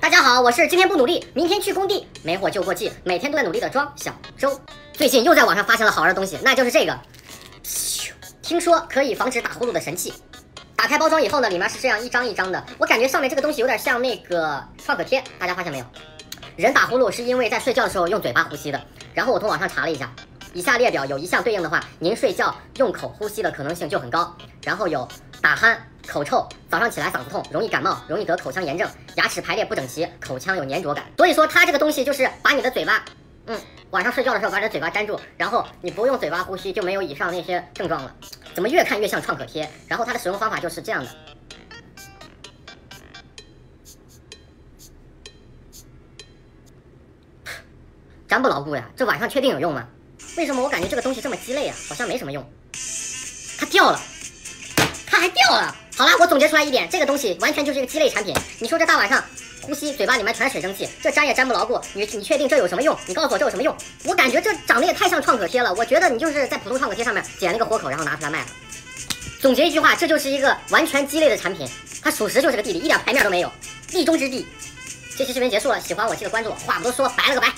大家好，我是今天不努力，明天去工地，没火就过季，每天都在努力的装小周。最近又在网上发现了好玩的东西，那就是这个，听说可以防止打呼噜的神器。打开包装以后呢，里面是这样一张一张的，我感觉上面这个东西有点像那个创可贴，大家发现没有？人打呼噜是因为在睡觉的时候用嘴巴呼吸的。然后我从网上查了一下，以下列表有一项对应的话，您睡觉用口呼吸的可能性就很高。然后有打鼾、口臭、早上起来嗓子痛、容易感冒、容易得口腔炎症、牙齿排列不整齐、口腔有粘着感。所以说它这个东西就是把你的嘴巴，晚上睡觉的时候把你的嘴巴粘住，然后你不用嘴巴呼吸就没有以上那些症状了。怎么越看越像创可贴？然后它的使用方法就是这样的。粘不牢固呀，这晚上确定有用吗？为什么我感觉这个东西这么鸡肋啊？好像没什么用。它掉了，它还掉了。好了，我总结出来一点，这个东西完全就是一个鸡肋产品。你说这大晚上呼吸，嘴巴里面全是水蒸气，这粘也粘不牢固。你确定这有什么用？你告诉我这有什么用？我感觉这长得也太像创可贴了。我觉得你就是在普通创可贴上面剪了一个豁口，然后拿出来卖了。总结一句话，这就是一个完全鸡肋的产品。它属实就是个地理，一点牌面都没有，地中之地。这期视频结束了，喜欢我记得关注我。话不多说，拜了个拜。